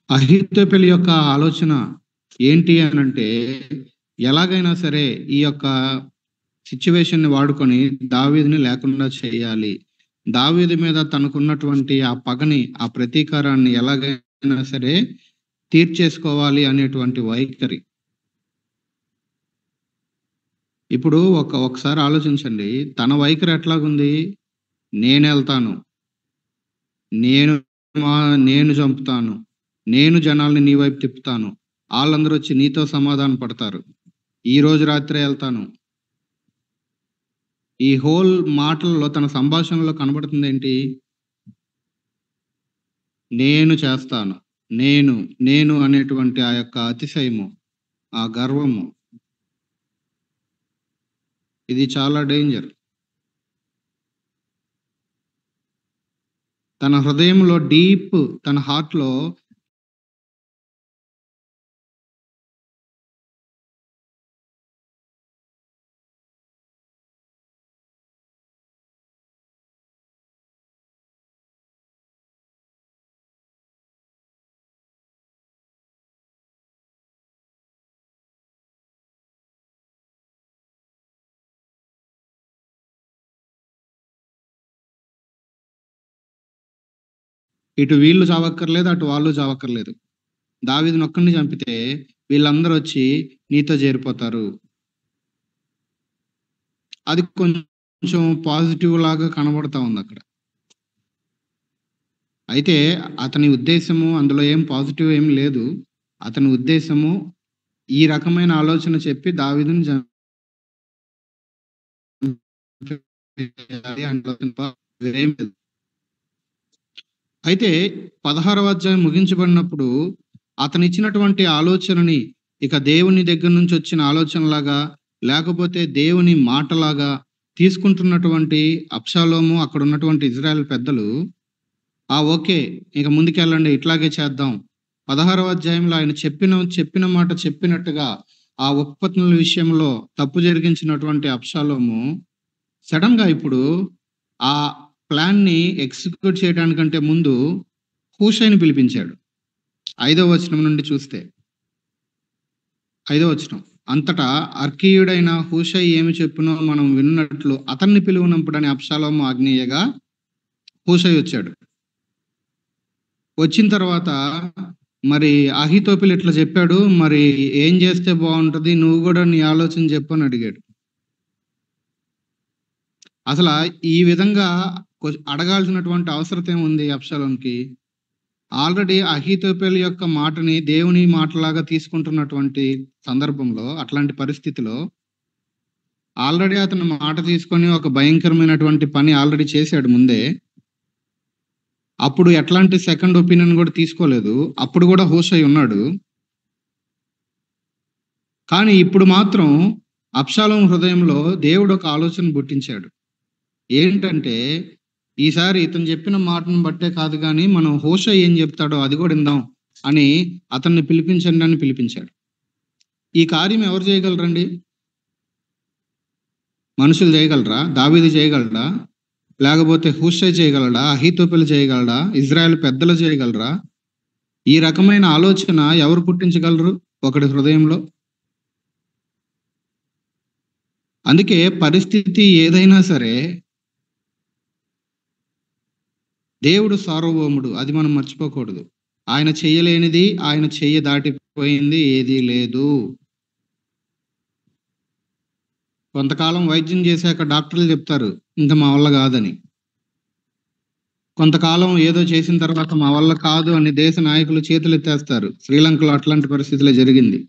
అహీతోపెలు యొక్క ఆలోచన ఏంటి అనంటే, ఎలాగైనా సరే ఈ యొక్క సిట్యుయేషన్‌ని వాడుకొని దావీదుని లేకుండా చేయాలి. దావీదు మీద తనకున్నటువంటి ఆ పగని, ఆ ప్రతీకారాన్ని ఎలాగైనా సరే తీర్చేసుకోవాలి అనేటువంటి వైఖరి. ఇప్పుడు ఒకసారి ఆలోచించండి. తన వైఖరి ఎట్లాగుంది? నేనెళ్తాను. నేను నేను చంపుతాను. నేను జనాల్ని నీ వైపు తిప్పుతాను. ఆళ్ళందరూ వచ్చి నీతో సమాధాన పడతారు. ఈరోజు రాత్రే ఎళ్తాను. ఈ హోల్ మాటల్లో తన సంభాషణలో కనబడుతుందేంటి? నేను చేస్తాను. నేను అనేటువంటి ఆ యొక్క అతిశయము, ఆ గర్వము. ఇది చాలా డేంజర్. తన హృదయంలో తన హార్ట్‌లో ఇటు వీళ్ళు చావక్కర్లేదు, అటు వాళ్ళు చావక్కర్లేదు. దావీదునొక్కడిని చంపితే వీళ్ళందరొచ్చి నీతో చేరిపోతారు. అది కొంచెం పాజిటివ్ లాగా కనబడతా ఉందక్కడ. అయితే అతని ఉద్దేశము అందులో ఏం పాజిటివ్ ఏం లేదు. అతని ఉద్దేశము ఈ రకమైన ఆలోచన చెప్పి దావీదుని చంపేయాలి వేరేం లేదు. అయితే 16వ అధ్యాయం ముగించబడినప్పుడు అతనిచ్చినటువంటి ఆలోచనని ఇక దేవుని దగ్గర నుంచి వచ్చిన ఆలోచనలాగా, లేకపోతే దేవుని మాటలాగా తీసుకుంటున్నటువంటి అబ్షాలోము, అక్కడున్నటువంటి ఇజ్రాయెల్ పెద్దలు, ఓకే. ఇక ముందుకెళ్ళండి. ఇట్లాగే చేద్దాం. 16వ అధ్యాయంలో ఆయన చెప్పిన మాట చెప్పినట్టుగా ఆ ఉపపత్నుల విషయంలో తప్పు జరిగించినటువంటి అబ్షాలోము సడెన్‌గా ఇప్పుడు ఆ ప్లాన్‌ని ఎగ్జిక్యూట్ చేయడానికంటే ముందు హూషైని పిలిపించాడు. 5వ వచనం నుండి చూస్తే 5వ వచనం. అంతటా అర్కీయుడైన హూషై ఏమి చెప్పునో మనం విన్నట్లు అతన్ని పిలువనంపుడని అబ్షాలోము ఆజ్ఞేయగా హూషై వచ్చాడు. వచ్చిన తర్వాత మరి అహీతోపెలు ఇట్లా చెప్పాడు. మరి ఏం చేస్తే బావుంటది? నువ్వు గూడా నీ ఆలోచన చెప్పు అని అడిగాడు. అసల ఈ విధంగా అడగాల్సినటువంటి అవసరత ఏముంది అబ్షాలోముకి? ఆల్రెడీ అహీతోపెలు యొక్క మాటని దేవుని మాటలాగా తీసుకుంటున్నటువంటి సందర్భంలో, అట్లాంటి పరిస్థితిలో ఆల్రెడీ అతను మాట తీసుకొని ఒక భయంకరమైనటువంటి పని ఆల్రెడీ చేశాడు ముందే. అప్పుడు ఎట్లాంటి సెకండ్ ఒపీనియన్ గూడా తీసుకోలేదు. అప్పుడు గూడా హూషై ఉన్నాడు. కానీ ఇప్పుడు మాత్రం అబ్షాలోము హృదయంలో దేవుడు ఒక ఆలోచన పుట్టించాడు. ఏంటంటే, ఈసారి ఇతను చెప్పిన మాటను బట్టే కాదు గానీ, మనం హూషై ఏం చెప్తాడో అది గూడా ఇందాం అని అతన్ని పిలిపించండి అని పిలిపించాడు. ఈ కార్యం ఎవరు చేయగలరండి? మనుషులు చేయగలరా? దావీదు చేయగలడా? లేకపోతే హూషై చేయగలడా? అహీతోపెలు చేయగలడా? ఇజ్రాయెల్ పెద్దలు చేయగలరా? ఈ రకమైన ఆలోచన ఎవరు పుట్టించగలరు ఒకడి హృదయంలో? అందుకే పరిస్థితి ఏదైనా సరే దేవుడు సార్వభౌముడు. అది మనం మర్చిపోకూడదు. ఆయన చెయ్యలేనిది, ఆయన చెయ్యి దాటిపోయింది ఏదీ లేదు. కొంతకాలం వైద్యం చేశాక డాక్టర్లు చెప్తారు, ఇంక మా వల్ల కాదని. కొంతకాలం ఏదో చేసిన తర్వాత మా వల్ల కాదు అని దేశ నాయకులు చేతులెత్తేస్తారు. శ్రీలంకలో అట్లాంటి పరిస్థితులే జరిగింది.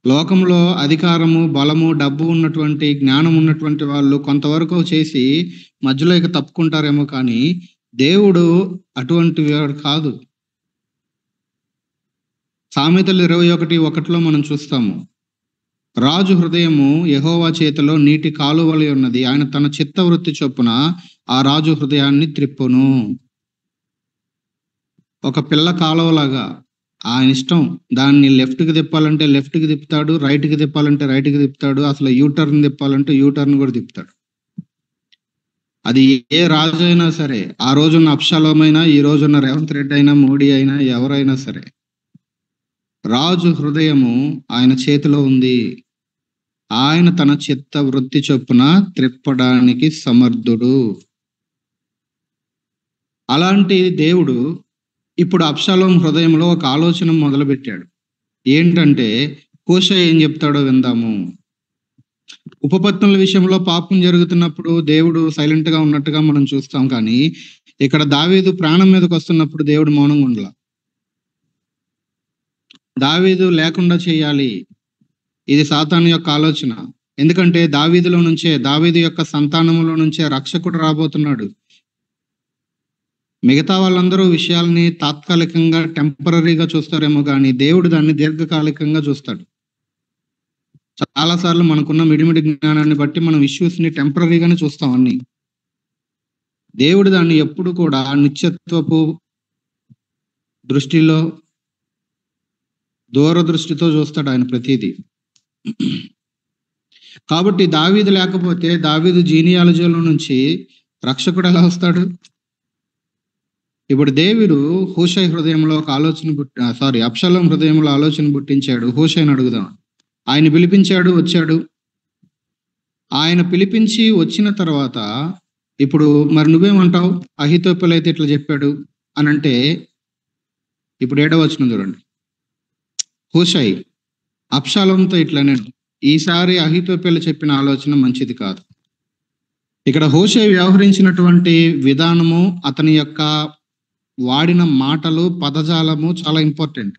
లోకంలో అధికారము, బలము, డబ్బు ఉన్నటువంటి, జ్ఞానం ఉన్నటువంటి వాళ్ళు కొంతవరకు చేసి మధ్యలో ఇక తప్పుకుంటారేమో కానీ, దేవుడు అటువంటి వాడు కాదు. సామెతలు 21:1 మనం చూస్తాము. రాజు హృదయము యెహోవా చేతిలో నీటి కాలువలే ఉన్నది. ఆయన తన చిత్తవృత్తి చొప్పున ఆ రాజు హృదయాన్ని త్రిప్పును. ఒక పిల్ల కాలువలాగా ఆయన ఇష్టం. దాన్ని లెఫ్ట్‌కి తిప్పాలంటే లెఫ్ట్‌కి తిప్పుతాడు. రైట్‌కి తిప్పాలంటే రైట్‌కి తిప్పుతాడు. అసలు యూ టర్న్ తిప్పాలంటే యూ టర్న్ కూడా తిప్పుతాడు. అది ఏ రాజు అయినా సరే, ఆ రోజున్న అబ్షాలోమైనా, ఈ రోజున్న రేవంత్ రెడ్డి అయినా, మోడీ అయినా, ఎవరైనా సరే, రాజు హృదయము ఆయన చేతిలో ఉంది. ఆయన తన చిత్త వృత్తి చొప్పున త్రిప్పడానికి సమర్థుడు. అలాంటి దేవుడు ఇప్పుడు అబ్షాలోము హృదయంలో ఒక ఆలోచన మొదలుపెట్టాడు. ఏంటంటే, హూషై ఏం చెప్తాడో విందాము. ఉపపత్నుల విషయంలో పాపం జరుగుతున్నప్పుడు దేవుడు సైలెంట్ గా ఉన్నట్టుగా మనం చూస్తాం, కానీ ఇక్కడ దావీదు ప్రాణం మీదకి వస్తున్నప్పుడు దేవుడు మౌనంగా ఉండల. దావీదు లేకుండా చేయాలి, ఇది సాతాను యొక్క ఆలోచన. ఎందుకంటే దావీదు యొక్క సంతానములో నుంచే రక్షకుడు రాబోతున్నాడు. మిగతా వాళ్ళందరూ విషయాల్ని తాత్కాలికంగా టెంపరరీగా చూస్తారేమో కానీ దేవుడు దాన్ని దీర్ఘకాలికంగా చూస్తాడు. చాలా సార్లు మనకున్న మిడిమిడి జ్ఞానాన్ని బట్టి మనం ఇష్యూస్ ని టెంపరరీగానే చూస్తాం అన్ని. దేవుడు దాన్ని ఎప్పుడు కూడా నిత్యత్వపు దృష్టిలో, దూరదృష్టితో చూస్తాడు ఆయన ప్రతిదీ. కాబట్టి దావీదు లేకపోతే దావీదు జీనియాలజీలో నుంచి రక్షకుడు ఎలా వస్తాడు? ఇప్పుడు దేవుడు హూషై హృదయంలో ఒక ఆలోచన అబ్షాలోం హృదయంలో ఆలోచన పుట్టించాడు. హూషైని అడుగుదాం. ఆయన పిలిపించాడు, వచ్చాడు. ఆయన పిలిపించి వచ్చిన తర్వాత ఇప్పుడు మరి నువ్వేమంటావు? అహీతోపెలు అయితే ఇట్లా చెప్పాడు అని అంటే, ఇప్పుడు 7వ వచనం చూడండి. హూషై అబ్షాలోంతో ఇట్లా నేను, ఈసారి అహీతోపెలు చెప్పిన ఆలోచన మంచిది కాదు. ఇక్కడ హూషై వ్యవహరించినటువంటి విధానము, అతని యొక్క వాడిన మాటలు, పదజాలము చాలా ఇంపార్టెంట్.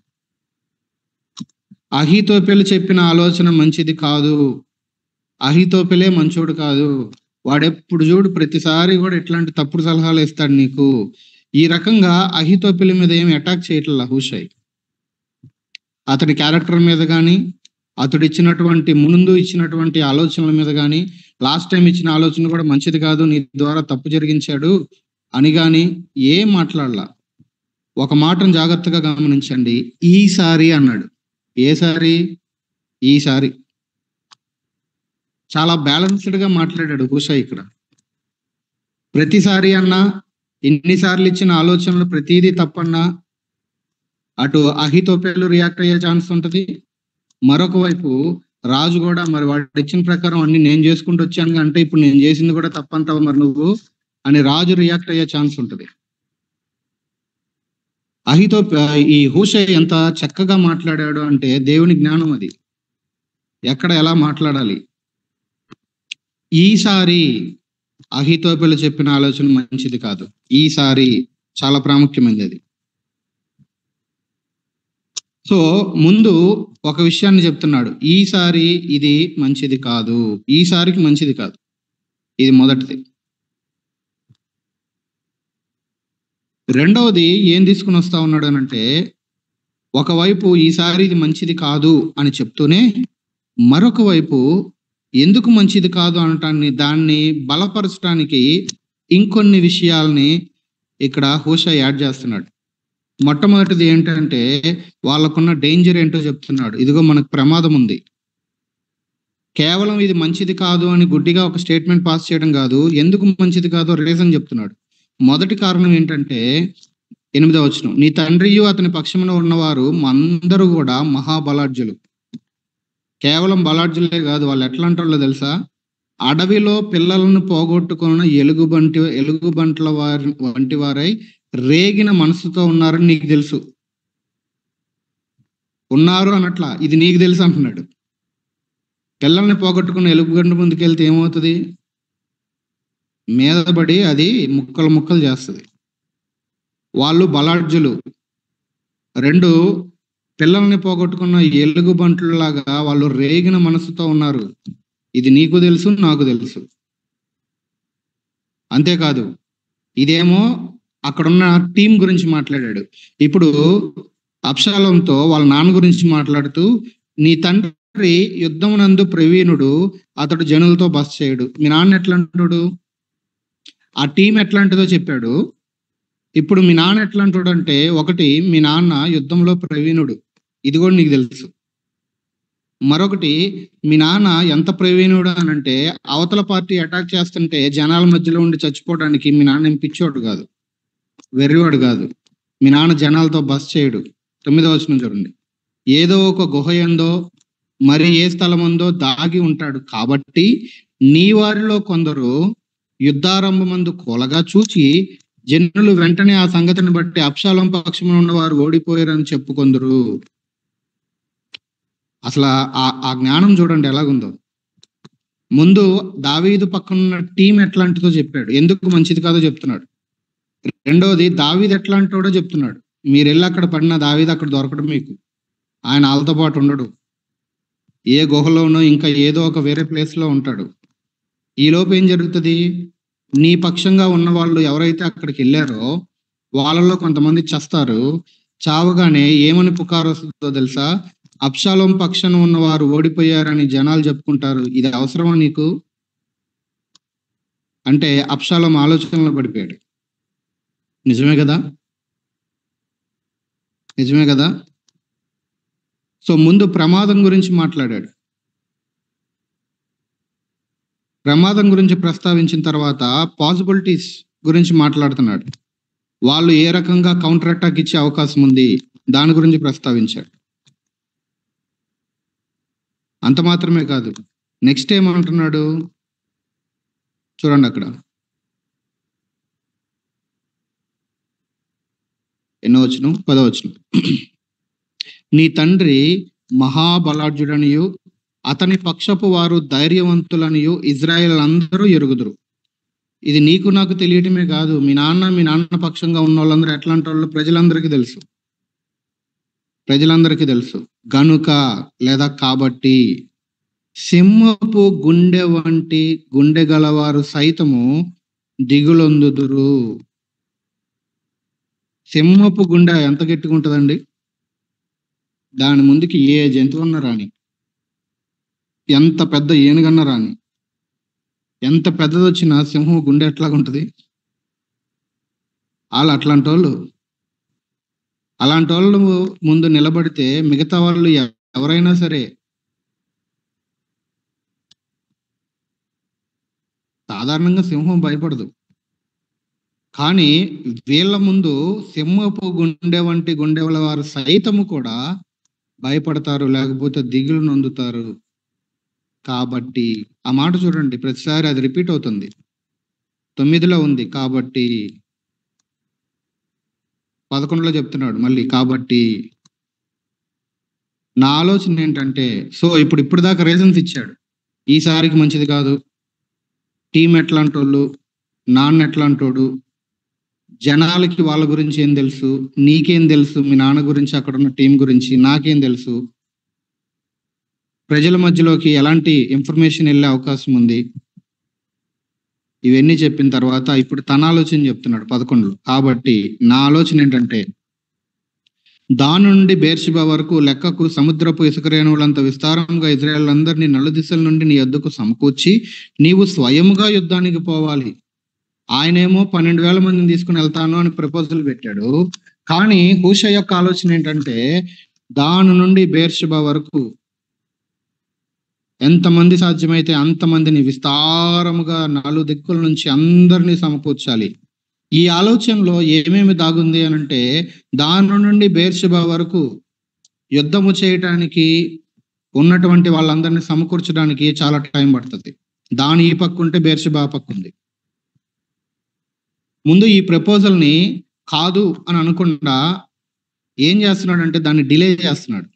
అహీతోపెలు చెప్పిన ఆలోచన మంచిది కాదు, అహీతోపెలే మంచోడు కాదు, వాడెప్పుడు చూడు ప్రతిసారి కూడా ఇట్లాంటి తప్పుడు సలహాలు ఇస్తాడు నీకు. ఈ రకంగా అహీతోపెలు మీద ఏమి అటాక్ చేయట్లా హూషై. అతడి క్యారెక్టర్ మీద కానీ, అతడు ముందు ఇచ్చినటువంటి ఆలోచనల మీద కానీ, లాస్ట్ టైం ఇచ్చిన ఆలోచన కూడా మంచిది కాదు, నీ ద్వారా తప్పు జరిగించాడు అని కానీ ఏం మాట్లాడలా. ఒక మాటను జాగ్రత్తగా గమనించండి. ఈసారి అన్నాడు. ఏసారి? ఈసారి. చాలా బ్యాలెన్స్డ్ గా మాట్లాడాడు హూషై ఇక్కడ. ప్రతిసారి అన్నా, ఎన్నిసార్లు ఇచ్చిన ఆలోచనలు ప్రతిదీ తప్పన్నా అటు అహీతోపెలు రియాక్ట్ అయ్యే ఛాన్స్ ఉంటది. మరొక వైపు రాజు కూడా మరి వాడు ఇచ్చిన ప్రకారం అన్ని నేను చేసుకుంటూ వచ్చాను అంటే ఇప్పుడు నేను చేసింది కూడా తప్పంటావు మరి నువ్వు అని రాజు రియాక్ట్ అయ్యే ఛాన్స్ ఉంటది. ఈ హూషై ఎంత చక్కగా మాట్లాడాడు అంటే దేవుని జ్ఞానం అది. ఎక్కడ ఎలా మాట్లాడాలి. ఈసారి అహీతోపెలు చెప్పిన ఆలోచన మంచిది కాదు. ఈసారి చాలా ప్రాముఖ్యమైనది అది. సో ముందు ఒక విషయాన్ని చెప్తున్నాడు. ఈసారి ఇది మంచిది కాదు, ఈసారికి మంచిది కాదు. ఇది మొదటిది. రెండవది ఏం తీసుకుని వస్తా ఉన్నాడు అనంటే, ఒకవైపు ఈసారి ఇది మంచిది కాదు అని చెప్తూనే మరొక వైపు ఎందుకు మంచిది కాదు అనటాన్ని, దాన్ని బలపరచడానికి ఇంకొన్ని విషయాల్ని ఇక్కడ హూషై యాడ్ చేస్తున్నాడు. మొట్టమొదటిది ఏంటంటే వాళ్ళకున్న డేంజర్ ఏంటో చెప్తున్నాడు. ఇదిగో మనకు ప్రమాదం ఉంది. కేవలం ఇది మంచిది కాదు అని గుడ్డిగా ఒక స్టేట్మెంట్ పాస్ చేయడం కాదు, ఎందుకు మంచిది కాదో రీజన్ చెప్తున్నాడు. మొదటి కారణం ఏంటంటే 8వ వచనం, నీ తండ్రియు అతని పక్షమున ఉన్నవారు అందరూ కూడా మహాబలాఢ్యులు. కేవలం బలాఢ్యులే కాదు, వాళ్ళు ఎట్లా అంటారో తెలుసా? అడవిలో పిల్లలను పోగొట్టుకున్న ఎలుగుబంట్ల వంటి వారై రేగిన మనసుతో ఉన్నారని నీకు తెలుసు. ఉన్నారు అనట్లా, ఇది నీకు తెలుసు అంటున్నాడు. పిల్లల్ని పోగొట్టుకున్న ఎలుగుబంటి ముందుకెళ్తే ఏమవుతుంది? మీదబడి అది ముక్కలు చేస్తుంది. వాళ్ళు బలాఢ్యులు. 2, పిల్లల్ని పోగొట్టుకున్న ఎలుగుబంట్లలాగా వాళ్ళు రేగిన మనసుతో ఉన్నారు. ఇది నీకు తెలుసు, నాకు తెలుసు. అంతేకాదు, ఇదేమో అక్కడున్న టీం గురించి మాట్లాడాడు. ఇప్పుడు అబ్షాలోంతో వాళ్ళ నాన్న గురించి మాట్లాడుతూ, నీ తండ్రి యుద్ధమునందు ప్రవీణుడు, అతడు జనులతో బస చేయడు. మీ నాన్న ఎట్లా అంటాడు? ఆ టీం ఎట్లాంటిదో చెప్పాడు. ఇప్పుడు మీ నాన్న ఎట్లా అంటాడు అంటే, ఒకటి, మీ నాన్న యుద్ధంలో ప్రవీణుడు, ఇది కూడా నీకు తెలుసు. మరొకటి, మీ నాన్న ఎంత ప్రవీణుడు అనంటే, అవతల పార్టీ అటాక్ చేస్తుంటే జనాల మధ్యలో ఉండి చచ్చిపోవడానికి మీ నాన్న ఏం పిచ్చోడు కాదు, వెర్రివాడు కాదు. మీ నాన్న జనాలతో బస్ చేయడు. 9వ వచనం చూడండి. ఏదో ఒక గుహ ఎందో మరి ఏ స్థలం ఉందో దాగి ఉంటాడు కాబట్టి నీ వారిలో కొందరు యుద్ధారంభమందు కూలగా చూచి జనులు వెంటనే ఆ సంగతిని బట్టి అబ్షాలోం పక్షమున ఉన్నవారు ఓడిపోయారని చెప్పుకొందురు. అసలు ఆ జ్ఞానం చూడండి ఎలాగుందో. ముందు దావీదు పక్కనున్న టీం ఎట్లాంటిదో చెప్పాడు, ఎందుకు మంచిది కాదో చెప్తున్నాడు. రెండోది, దావీదు ఎట్లాంటోడో చెప్తున్నాడు. మీరు వెళ్ళి అక్కడ పడిన దావీదు అక్కడ దొరకడం మీకు, ఆయన వాళ్ళతో పాటు ఉండడు, ఏ గుహలోనో ఇంకా ఏదో ఒక వేరే ప్లేస్ లో ఉంటాడు. ఈ లోపు ఏం జరుగుతుంది, నీ పక్షంగా ఉన్న వాళ్ళు ఎవరైతే అక్కడికి వెళ్ళారో వాళ్ళలో కొంతమంది చస్తారు. చావగానే ఏమని పుకారు వస్తుందో తెలుసా, అబ్షాలోం పక్షాన ఉన్నవారు ఓడిపోయారని జనాలు చెప్పుకుంటారు. ఇది అవసరమా నీకు అంటే అబ్షాలోం ఆలోచనలో పడిపోయాడు. నిజమే కదా, నిజమే కదా. సో ముందు ప్రమాదం గురించి మాట్లాడాడు. ప్రమాదం గురించి ప్రస్తావించిన తర్వాత పాసిబిలిటీస్ గురించి మాట్లాడుతున్నాడు. వాళ్ళు ఏ రకంగా కౌంటర్ అటాక్ ఇచ్చే అవకాశం ఉంది దాని గురించి ప్రస్తావించాడు. అంత మాత్రమే కాదు, నెక్స్ట్ ఏమంటున్నాడు చూడండి అక్కడ. ఎన్నో వచనం, 10వ వచనం. నీ తండ్రి మహాబలాఢ్యుడనియు అతని పక్షపు వారు ధైర్యవంతులనియు ఇజ్రాయేల్ అందరూ ఎరుగుదురు. ఇది నీకు నాకు తెలియటమే కాదు, మీ నాన్న పక్షంగా ఉన్న వాళ్ళందరూ ఎట్లాంటి వాళ్ళు ప్రజలందరికీ తెలుసు. గనుక లేదా కాబట్టి సింహపు గుండె వంటి గుండె గలవారు సైతము దిగులొందుదురు. సింహపు గుండె ఎంత గట్టిగా ఉంటుందండి, దాని ముందుకి ఏ జంతువు అన్నా రాని, ఎంత పెద్ద ఏనుగన్నా రాని, ఎంత పెద్దది వచ్చినా సింహం గుండె ఎట్లాగుంటుంది. వాళ్ళు అలాంటి వాళ్ళు ముందు నిలబడితే మిగతా వాళ్ళు ఎవరైనా సరే, సాధారణంగా సింహం భయపడదు, కానీ వీళ్ళ ముందు సింహపు గుండె వంటి గుండెల వారు సైతము కూడా భయపడతారు, లేకపోతే దిగులు నొందుతారు. కాబట్టి ఆ మాట చూడండి, ప్రతిసారి అది రిపీట్ అవుతుంది. 9లో ఉంది కాబట్టి, 11లో చెప్తున్నాడు మళ్ళీ కాబట్టి. నా ఆలోచన ఏంటంటే, సో ఇప్పుడు దాకా రీజన్స్ ఇచ్చాడు. ఈసారికి మంచిది కాదు, టీం ఎట్లాంటోళ్ళు, నాన్న ఎట్లాంటోడు, జనాలకి వాళ్ళ గురించి ఏం తెలుసు, నీకేం తెలుసు, మీ నాన్న గురించి అక్కడ ఉన్న టీం గురించి నాకేం తెలుసు, ప్రజల మధ్యలోకి ఎలాంటి ఇన్ఫర్మేషన్ వెళ్ళే అవకాశం ఉంది. ఇవన్నీ చెప్పిన తర్వాత ఇప్పుడు తన ఆలోచన చెప్తున్నాడు 11లో. కాబట్టి నా ఆలోచన ఏంటంటే, దాని నుండి బేర్షిబా వరకు లెక్కకు సముద్రపు ఇసుక రేణువులంత విస్తారంగా ఇజ్రాయేల్ అందరినీ నలుదిశల నుండి నీ యొద్దకు సమకూర్చి నీవు స్వయముగా యుద్ధానికి పోవాలి. ఆయనేమో 12,000 మందిని తీసుకుని వెళ్తాను అని ప్రపోజల్ పెట్టాడు. కానీ హూషై యొక్క ఆలోచన ఏంటంటే, దాని నుండి బేర్షిబా వరకు ఎంతమంది సాధ్యమైతే అంతమందిని విస్తారముగా 4 దిక్కుల నుంచి అందరినీ సమకూర్చాలి. ఈ ఆలోచనలో ఏమేమి దాగుంది అనంటే, దాని నుండి బేర్షిబా వరకు యుద్ధము చేయటానికి ఉన్నటువంటి వాళ్ళందరినీ సమకూర్చడానికి చాలా టైం పడుతుంది. దాని ఈ పక్క ఉంటే బేర్షిబా పక్క ఉంది. ముందు ఈ ప్రపోజల్ని కాదు అని అనకుండా ఏం చేస్తున్నాడంటే దాన్ని డిలే చేస్తున్నాడు.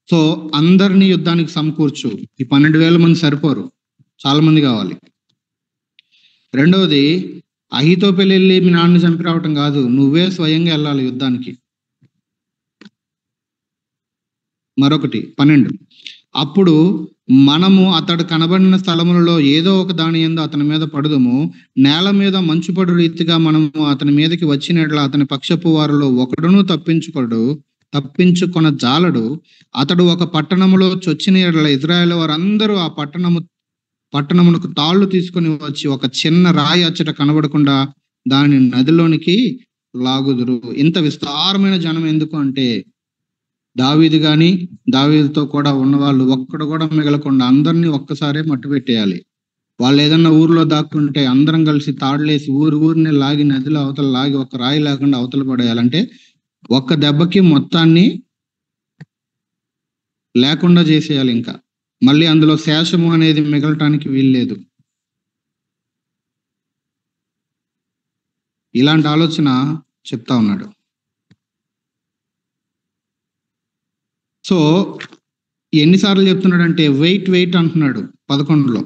సో అందరినీ యుద్ధానికి సమకూర్చు, ఈ 12,000 మంది సరిపోరు, చాలా మంది కావాలి. రెండవది, అహీతోపెలు వెళ్ళి మీ నాన్నని చంపి రావటం కాదు, నువ్వే స్వయంగా వెళ్ళాలి యుద్ధానికి. మరొకటి 12, అప్పుడు మనము అతడు కనబడిన స్థలములలో ఏదో ఒక దాని యందు అతని మీద పడుదుము, నేల మీద మంచుపడు రీతిగా మనము అతని మీదకి వచ్చినట్ల అతని పక్షపు వారిలో ఒకడును తప్పించుకొన జాలడు. అతడు ఒక పట్టణములో చొచ్చిన ఎడల ఇజ్రాయేల్ వారందరూ ఆ పట్టణమునకు తాళ్ళు తీసుకొని వచ్చి ఒక చిన్న రాయి అచ్చట కనబడకుండా దాని నదిలోనికి లాగుదురు. ఇంత విస్తారమైన జనం ఎందుకు అంటే, దావీదు గాని, దావీదుతో కూడా ఉన్నవాళ్ళు ఒక్కడు కూడా మిగలకుండా అందరినీ ఒక్కసారే మట్టుపెట్టేయాలి. వాళ్ళు ఏదన్నా ఊర్లో దాక్కుంటే అందరం కలిసి తాడులేసి ఊరిని లాగి నదిలో అవతల లాగి ఒక రాయి లేకుండా అవతల పడేయాలంటే ఒక్క దెబ్బకి మొత్తాన్ని లేకుండా చేసేయాలి. ఇంకా మళ్ళీ అందులో శేషము అనేది మిగలటానికి వీల్లేదు. ఇలాంటి ఆలోచన చెప్తా ఉన్నాడు. సో ఎన్నిసార్లు చెప్తున్నాడంటే వెయిట్ అంటున్నాడు 11లో.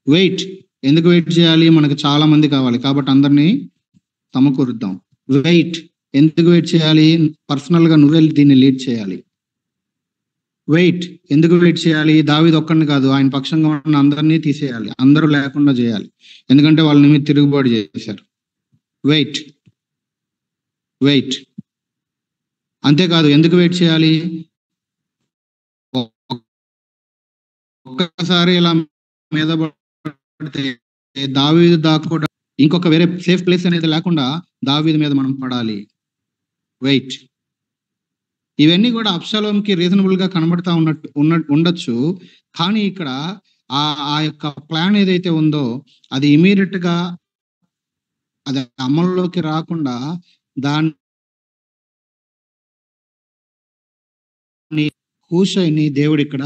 వెయిట్ ఎందుకు వెయిట్ చేయాలి? మనకు చాలా మంది కావాలి కాబట్టి అందరినీ సమకూరుద్దాం. వెయిట్ ఎందుకు వెయిట్ చేయాలి? పర్సనల్ గా నువ్వే దీన్ని లీడ్ చేయాలి. వెయిట్ ఎందుకు వెయిట్ చేయాలి? దావీదు ఒక్కడిని కాదు, ఆయన పక్షంగా ఉన్న అందరినీ తీసేయాలి, అందరూ లేకుండా చేయాలి. ఎందుకంటే వాళ్ళ నిమిత్తం తిరుగుబాటు చేశారు. వెయిట్ అంతేకాదు, ఎందుకు వెయిట్ చేయాలి? ఒక్కసారి ఇలా మీద పడితే దావీదు దాక్కోవడం, ఇంకొక వేరే సేఫ్ ప్లేస్ అనేది లేకుండా దావీదు మీద మనం పడాలి. వెయిట్. ఇవన్నీ కూడా అబ్షాలోంకి రీజనబుల్ గా కనబడతా ఉండొచ్చు. కానీ ఇక్కడ ఆ యొక్క ప్లాన్ ఏదైతే ఉందో అది ఇమీడియట్ గా అది అమల్లోకి రాకుండా దాన్ని హూషైని దేవుడు ఇక్కడ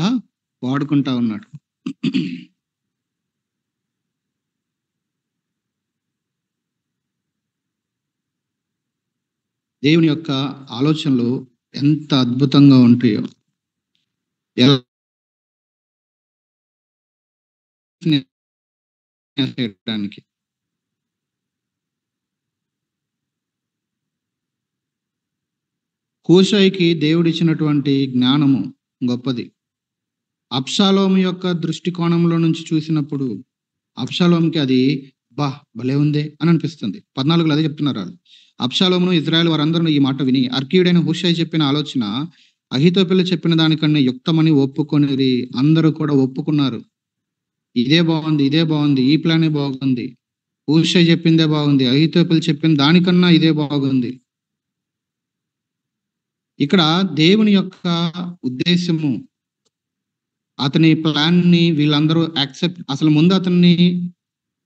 వాడుకుంటా ఉన్నాడు. దేవుని యొక్క ఆలోచనలు ఎంత అద్భుతంగా ఉంటాయో, హూషైకి దేవుడిచ్చినటువంటి జ్ఞానము గొప్పది. అబ్షాలోము యొక్క దృష్టికోణంలో నుంచి చూసినప్పుడు అబ్షాలోముకి అది భలే ఉందే అని అనిపిస్తుంది. 14లో అదే చెప్తున్నారు వాళ్ళు. అబ్షాలోమును ఇజ్రాయెల్ వారందరూ ఈ మాట విని అర్కీయుడైన హూషై చెప్పిన ఆలోచన అహీతోపెలు చెప్పిన దానికన్నా యుక్తమని ఒప్పుకొని అందరూ కూడా ఒప్పుకున్నారు. ఇదే బాగుంది, ఈ ప్లానే బాగుంది, హూషై చెప్పిందే బాగుంది, అహీతోపెలు చెప్పిన దానికన్నా ఇదే బాగుంది. ఇక్కడ దేవుని యొక్క ఉద్దేశము, అతని ప్లాన్ ని వీళ్ళందరూ యాక్సెప్ట్, అసలు ముందు అతన్ని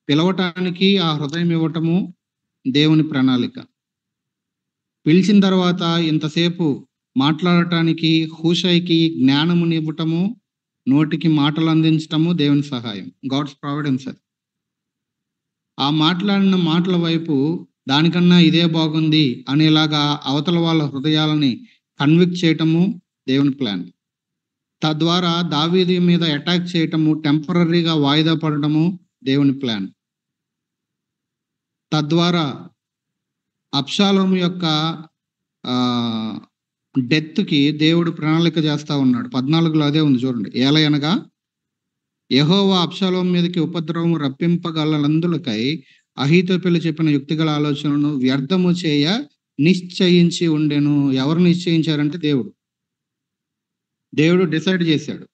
పిలవటానికి ఆ హృదయం ఇవ్వటము దేవుని ప్రణాళిక. పిలిచిన తర్వాత ఇంతసేపు మాట్లాడటానికి హూషైకి జ్ఞానముని ఇవ్వటము, నోటికి మాటలు అందించటము దేవుని సహాయం, గాడ్స్ ప్రావిడెన్స్. అది ఆ మాట్లాడిన మాటల వైపు దానికన్నా ఇదే బాగుంది అనేలాగా అవతల వాళ్ళ హృదయాలని కన్విక్ట్ చేయటము దేవుని ప్లాన్. తద్వారా దావీదు మీద అటాక్ చేయటము, టెంపరీగా వాయిదా పడటము దేవుని ప్లాన్. తద్వారా అబ్షాలోము యొక్క డెత్ కి దేవుడు ప్రణాళిక చేస్తా ఉన్నాడు. 14లో అదే ఉంది చూడండి. ఏలయనగా యెహోవా అబ్షాలోము మీదకి ఉపద్రవము రప్పింపగలందులకై అహీతోపెలు చెప్పిన యుక్తిగల ఆలోచనను వ్యర్థము చేయ నిశ్చయించి ఉండెను. ఎవరు నిశ్చయించారంటే దేవుడు డిసైడ్ చేశాడు.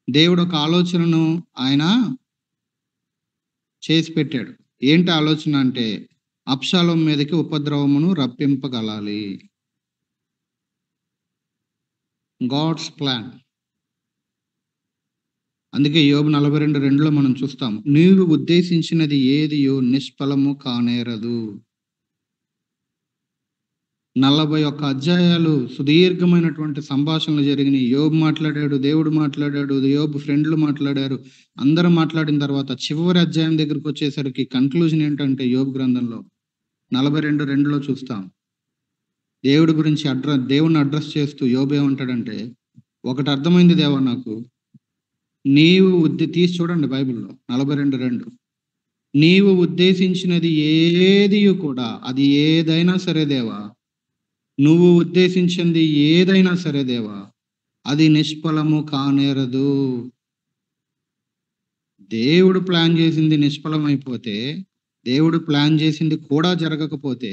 దేవుడు ఒక ఆలోచనను ఆయన చేసి పెట్టాడు. ఏంటి ఆలోచన అంటే అబ్షాలోము మీదకి ఉపద్రవమును రప్పింపగలాలి. God's plan. అందుకే యోబు 42:2లో మనం చూస్తాం, నీవు ఉద్దేశించినది ఏదియో నిష్ఫలము కానేరదు. 41 అధ్యాయాలు సుదీర్ఘమైనటువంటి సంభాషణలు జరిగినాయి. యోబు మాట్లాడాడు, దేవుడు మాట్లాడాడు, యోబు ఫ్రెండ్లు మాట్లాడారు, అందరూ మాట్లాడిన తర్వాత చివరి అధ్యాయం దగ్గరకు వచ్చేసరికి కన్క్లూజన్ ఏంటంటే యోబు గ్రంథంలో 42:2లో చూస్తాం. దేవుడి గురించి దేవుణ్ణి అడ్రస్ చేస్తూ యోబు ఏమంటాడంటే, ఒకటి అర్థమైంది దేవా నాకు, నీవు తీసి చూడండి బైబిల్లో 42:2, నీవు ఉద్దేశించినది ఏది కూడా, అది ఏదైనా సరే దేవా, నువ్వు ఉద్దేశించింది ఏదైనా సరే దేవా, అది నిష్ఫలము కానేరదు. దేవుడు ప్లాన్ చేసింది నిష్ఫలమైపోతే, దేవుడు ప్లాన్ చేసింది కూడా జరగకపోతే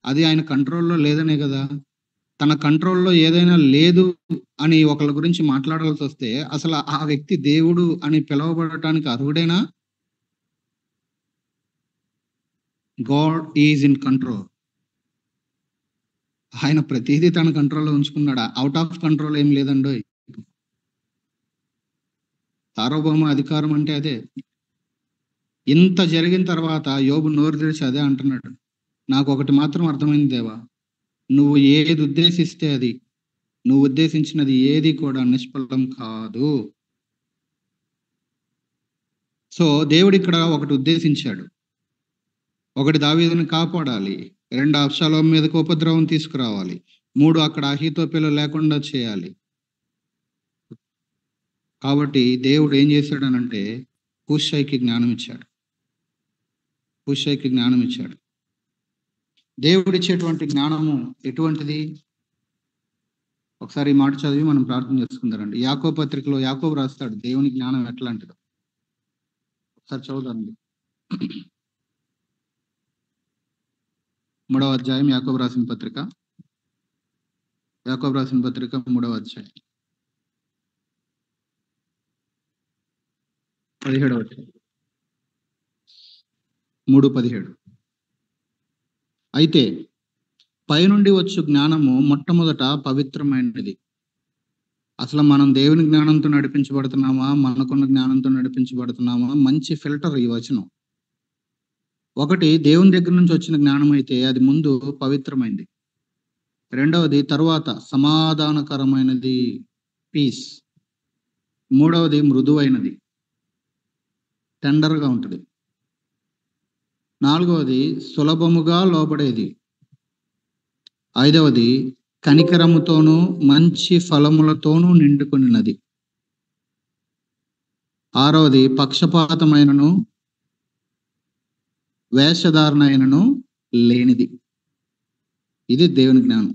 అది ఆయన కంట్రోల్లో లేదనే కదా. తన కంట్రోల్లో ఏదైనా లేదు అని ఒకళ్ళ గురించి మాట్లాడాల్సి వస్తే అసలు ఆ వ్యక్తి దేవుడు అని పిలువబడటానికి అర్హుడేనా? God is in control. ఆయన ప్రతిదీ తన కంట్రోల్‌లో ఉంచుకున్నాడు. ఔట్ ఆఫ్ కంట్రోల్ ఏం లేదండోయ్! సార్వభౌమ అధికారం అంటే అదే. ఇంత జరిగిన తర్వాత యోబు నోరు తెరిచి అదే అంటున్నాడు. నాకొకటి మాత్రం అర్థమైంది దేవా! నువ్వు ఏది ఉద్దేశిస్తే అది. నువ్వు ఉద్దేశించినది ఏది కూడా నిష్ఫలం కాదు. సో, దేవుడిక్కడ ఒకటి ఉద్దేశించాడు. ఒకటి దావీదుని కాపాడాలి. 2 అబ్షాలోము మీదకి ఉపద్రవం తీసుకురావాలి. 3 అక్కడ అహీతోపెలు లేకుండా చేయాలి. కాబట్టి దేవుడు ఏం చేశాడనంటే హూషైకి జ్ఞానం ఇచ్చాడు. హూషైకి జ్ఞానం ఇచ్చాడు. దేవుడిచ్చేటువంటి జ్ఞానము ఎటువంటిది? ఒకసారి ఈ మాట చదివి మనం ప్రార్థన చేసుకుందామండి. యాకోబు పత్రికలో యాకోబు రాస్తాడు దేవుని జ్ఞానం ఎట్లాంటిదో. ఒకసారి చదువుదామండి. 3వ అధ్యాయం యాకోబు రాసిన పత్రిక. యాకోబు రాసిన పత్రిక 3వ అధ్యాయం 17వ వచనం. 3:17. అయితే పైనుండి వచ్చు జ్ఞానము మొట్టమొదట పవిత్రమైనది. అసలు మనం దేవుని జ్ఞానంతో నడిపించబడుతున్నామా, మనకున్న జ్ఞానంతో నడిపించబడుతున్నామా? మంచి ఫిల్టర్ ఈ వచనం. ఒకటి దేవుని దగ్గర నుంచి వచ్చిన జ్ఞానం అయితే అది ముందు పవిత్రమైంది. రెండవది తరువాత సమాధానకరమైనది, పీస్. మూడవది మృదువైనది, టెండర్గా ఉంటుంది. నాలుగవది సులభముగా లోబడేది. ఐదవది కనికరముతోనూ మంచి ఫలములతోనూ నిండుకొనినది. ఆరవది పక్షపాతమైనను వేషధారణైనను లేనిది. ఇది దేవుని జ్ఞానం.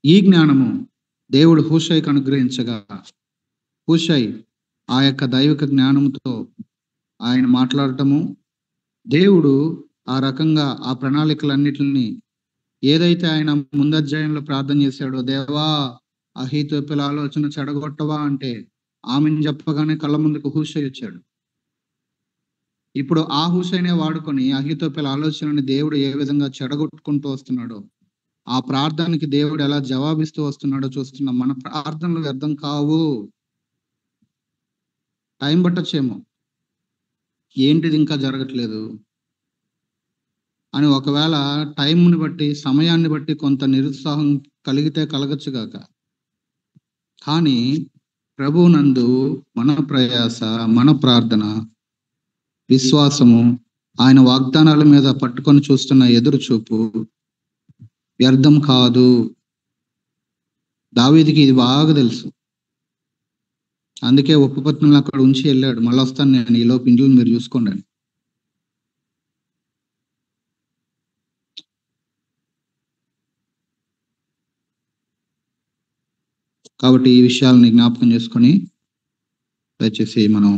ఈ జ్ఞానము దేవుడు హూషైకి అనుగ్రహించగా హూషై ఆ యొక్క దైవిక జ్ఞానంతో ఆయన మాట్లాడటము, దేవుడు ఆ రకంగా ఆ ప్రణాళికలన్నిటిని ఏదైతే ఆయన ముందధ్యాయంలో ప్రార్థన చేశాడో, దేవా అహీతోపెల ఆలోచన చెడగొట్టవా అంటే ఆమెను చెప్పగానే కళ్ళ ముందుకు హూషై వచ్చాడు. ఇప్పుడు ఆ హూషైనే వాడుకొని అహీతోపెల ఆలోచనని దేవుడు ఏ విధంగా చెడగొట్టుకుంటూ వస్తున్నాడో, ఆ ప్రార్థనకి దేవుడు ఎలా జవాబిస్తూ వస్తున్నాడో చూస్తున్నాం. మన ప్రార్థనలు వ్యర్థం కావు. టైం పట్టొచ్చేమో, ఏంటిది ఇంకా జరగట్లేదు అని ఒకవేళ టైంని బట్టి, సమయాన్ని బట్టి కొంత నిరుత్సాహం కలిగితే కలగచ్చుగాక. కానీ ప్రభువునందు మన ప్రయాస, మన ప్రార్థన, విశ్వాసము, ఆయన వాగ్దానాల మీద పట్టుకొని చూస్తున్న ఎదురు చూపు వ్యర్థం కాదు. దావీదుకి ఇది బాగా తెలుసు. అందుకే ఉపపత్నులను అక్కడ ఉంచి వెళ్ళాడు. మళ్ళీ వస్తాను నేను, ఈలోపు ఇంట్లో మీరు చూసుకోండి. కాబట్టి ఈ విషయాలని జ్ఞాపకం చేసుకొని దయచేసి మనం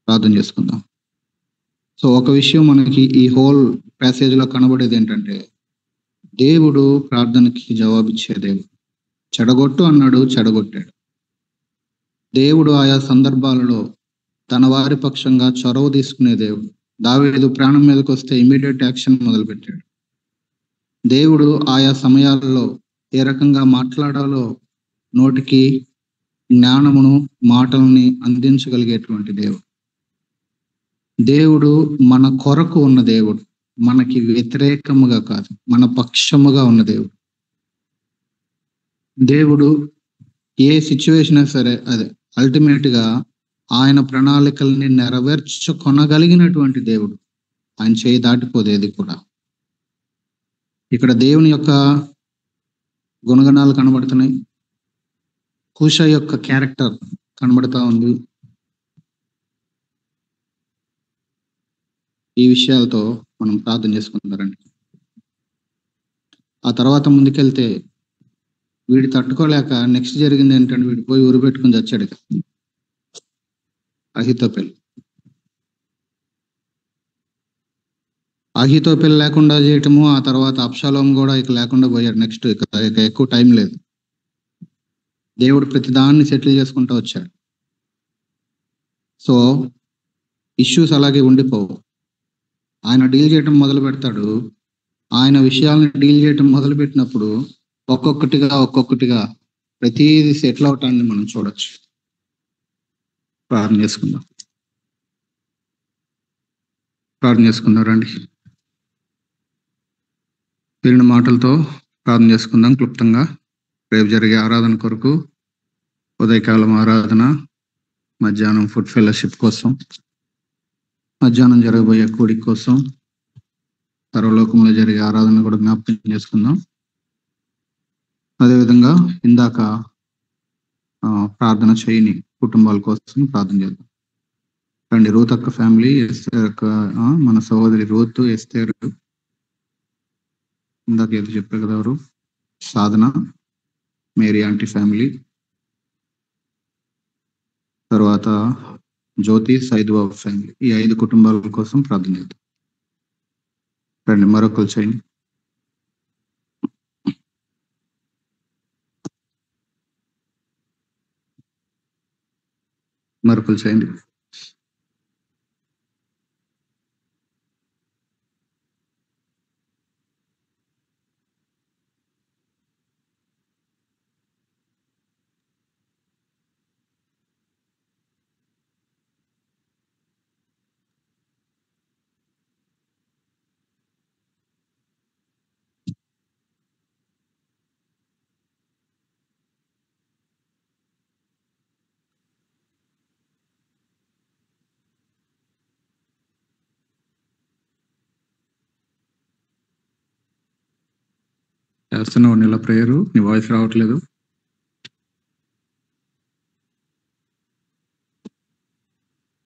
ప్రార్థన చేసుకుందాం. సో ఒక విషయం మనకి ఈ హోల్ ప్యాసేజ్లో కనబడేది ఏంటంటే, దేవుడు ప్రార్థనకి జవాబిచ్చే దేవుడు. చెడగొట్టు అన్నాడు, చెడగొట్టాడు. దేవుడు ఆయా సందర్భాలలో తన వారి పక్షంగా చొరవ తీసుకునే దేవుడు. దావీదు ప్రాణం మీదకి వస్తే ఇమీడియట్ యాక్షన్ మొదలుపెట్టాడు. దేవుడు ఆయా సమయాలలో ఏ రకంగా మాట్లాడాలో నోటికి జ్ఞానమును, మాటల్ని అందించగలిగేటువంటి దేవుడు. దేవుడు మన కొరకు ఉన్న దేవుడు, మనకి వ్యతిరేకముగా కాదు, మన పక్షముగా ఉన్న దేవుడు. దేవుడు ఏ సిచ్యువేషన్ సరే అదే అల్టిమేట్ గా ఆయన ప్రణాళికల్ని నెరవేర్చుకొనగలిగినటువంటి దేవుడు. ఆయన చేయి దాటిపోదేది కూడా. ఇక్కడ దేవుని యొక్క గుణగణాలు కనబడుతున్నాయి. హూషై యొక్క క్యారెక్టర్ కనబడతా ఉంది. ఈ విషయాలతో మనం ప్రార్థన చేసుకుంటారండి. ఆ తర్వాత ముందుకెళ్తే వీడి తట్టుకోలేక నెక్స్ట్ జరిగింది ఏంటంటే, వీడు పోయి ఉరి పెట్టుకుని చచ్చాడు అహీతోపెలు. అహీతోపెలు లేకుండా చేయటము, ఆ తర్వాత అబ్షాలోము కూడా ఇక లేకుండా పోయాడు. నెక్స్ట్ ఇక ఎక్కువ టైం లేదు. దేవుడు ప్రతిదాన్ని సెటిల్ చేసుకుంటూ వచ్చాడు. సో ఇష్యూస్ అలాగే ఉండిపోవు. ఆయన డీల్ చేయటం మొదలు పెడతాడు. ఆయన విషయాలను డీల్ చేయటం మొదలుపెట్టినప్పుడు ఒక్కొక్కటిగా ప్రతిదీ సెటిల్ అవటాన్ని మనం చూడొచ్చు. ప్రార్థన చేసుకుందాం రండి. వీరిని మాటలతో ప్రార్థన చేసుకుందాం క్లుప్తంగా. రేపు జరిగే ఆరాధన కొరకు, ఉదయకాలం ఆరాధన, మధ్యాహ్నం ఫుడ్ ఫెలోషిప్ కోసం, మధ్యాహ్నం జరగబోయే కూడిక కోసం, సర్వలోకంలో జరిగే ఆరాధన కూడా జ్ఞాపకం చేసుకుందాం. అదేవిధంగా ఇందాక ప్రార్థన చేయని కుటుంబాల కోసం ప్రార్థన చేద్దాం రండి. రూత్ అక్క ఫ్యామిలీ, ఎస్తేర్ అక్క, మన సహోదరి రూత్, ఎస్తేర్, ఇందాక ఏదో చెప్పారు కదా ఎవరు, సాధన, మేరీ ఆంటీ ఫ్యామిలీ, తర్వాత జ్యోతి, సైదుబాబు ఫ్యామిలీ, ఈ 5 కుటుంబాల కోసం ప్రార్థన చేద్దాం రండి. మరొకరు చేయండి. మరొకరు చేయండి. చేస్తున్నావు ఇలా ప్రేయరు, నీ వాయిస్ రావట్లేదు.